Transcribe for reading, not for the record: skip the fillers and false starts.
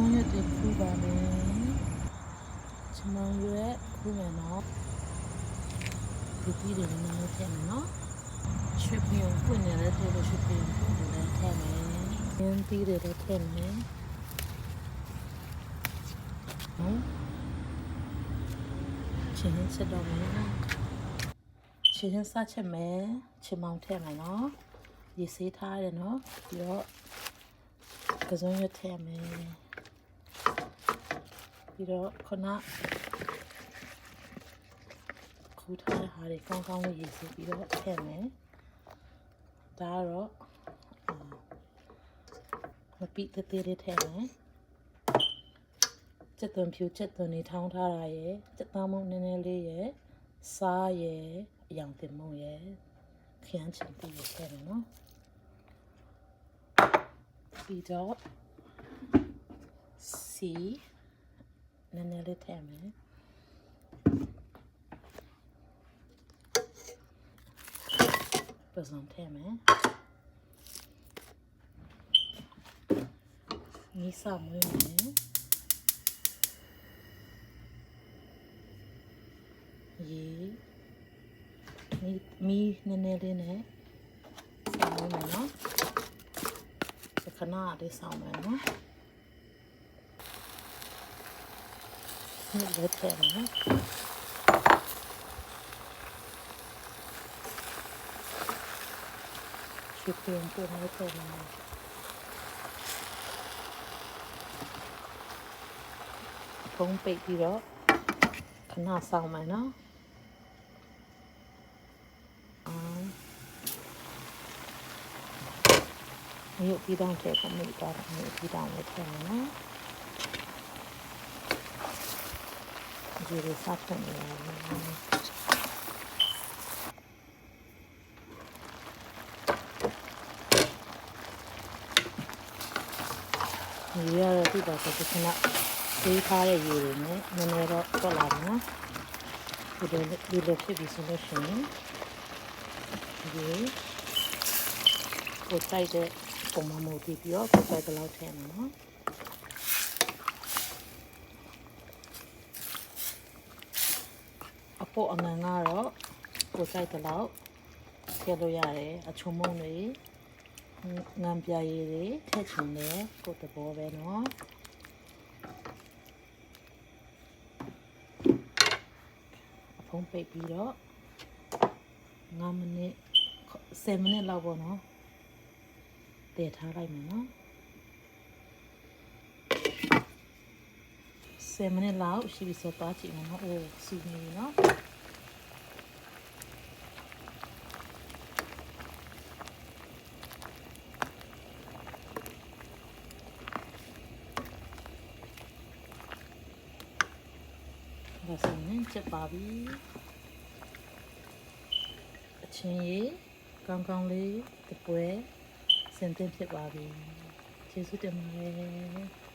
စုံရွက်တွေခူးပါမယ်ချမောင်ရွက်ခူးမယ်နော်ဒီပြီးတယ်နည်းနည်းထည့်မယ်နော်ရွှေပြုံပွင့်နေတဲ့ထဲလို့ရွှေပြုံပွင့်နေတဲ့ထည့်မယ်ရင်းပြီးတယ်ထည့်မယ်နော်ချင်းချက်တော့မယ်ချင်းစားချက်မယ်ချမောင်ထည့်မယ်နော်ရေဆေးထားတယ်နော်ပြီးတော့ကစုံရွက်ထည့်မယ်ပြီးတော့ခုနခူးထားတဲ့ဟာတွေကောင်းကောင်းလေးရေဆေးပြီးတော့ထည့်မယ်ဒါကတော့မပိသေးသေးလေးထည့်မယ်စက်သွန်ဖြူစက်သွန်နေထောင်းထားတာရယ်စက်သားမုံနည်းနည်းလေးရယ်စားရယ်အယောင်တင်မုံရယ်ခရမ်းချင်ပြီးရထည့်မယ်နော်ပြီးတော့စီနည်းနည်းလေးထည့်မယ်ပစုံထည့်မယ်မီးစမွေးမယ်ရေမီးနည်းနည်းလေးနဲ့ဆောင်းမယ်နော်ခဏလေးဆောင်းမယ်နော်ဒီလိုထည့်မယ်ရွှေပြုံပွင့်လေးထည့်မယ်ဖုံးပိတ်ပြီးတော့ခဏဆောင်းမယ်နော်မြုပ်ပြီးတော့ထည့်ဖို့မြုပ်တော့မြုပ်ပြီးတော့လည်းထည့်မယ်နော်ဒီလိုစားဖွင့်နေရတယ်ဒီရတဲ့ဒီပါစကနသေးထားတဲ့ရေတွေနဲ့နည်းနည်းတော့ထွက်လာတယ်နော်ဒီလိုဖြစ်ပြီးဆိုလို့ရှိရင်ဒီကိုစိုက်တဲ့ပုံမှန်မို့ပြီးတော့ကိုစိုက်တဲ့လောက်ထည့်မယ်နော်အဖို့အငန်ကတော့ကိုစိုက်တဲ့လောက်ထည့်လို့ရတယ်အချုံမုံတွေငံပြရည်တွေထည့်ချင်တယ်ကိုတဘောပဲနော်အဖုံးပိတ်ပြီးတော့9မိနစ်10မိနစ်လောက်ပေါ့နော်တည်ထားလိုက်မယ်နော်10မိနစ်လောက်ရှိပြီဆိုတော့ကြည့်မယ်နော်အိုးစီနေပြီနော်ဒါဆိုရင်ချက်ပါပြီအချင်းကြီးကောင်းကောင်းလေးတပွဲစင်တင်ဖြစ်ပါပြီကျေးဇူးတင်ပါတယ်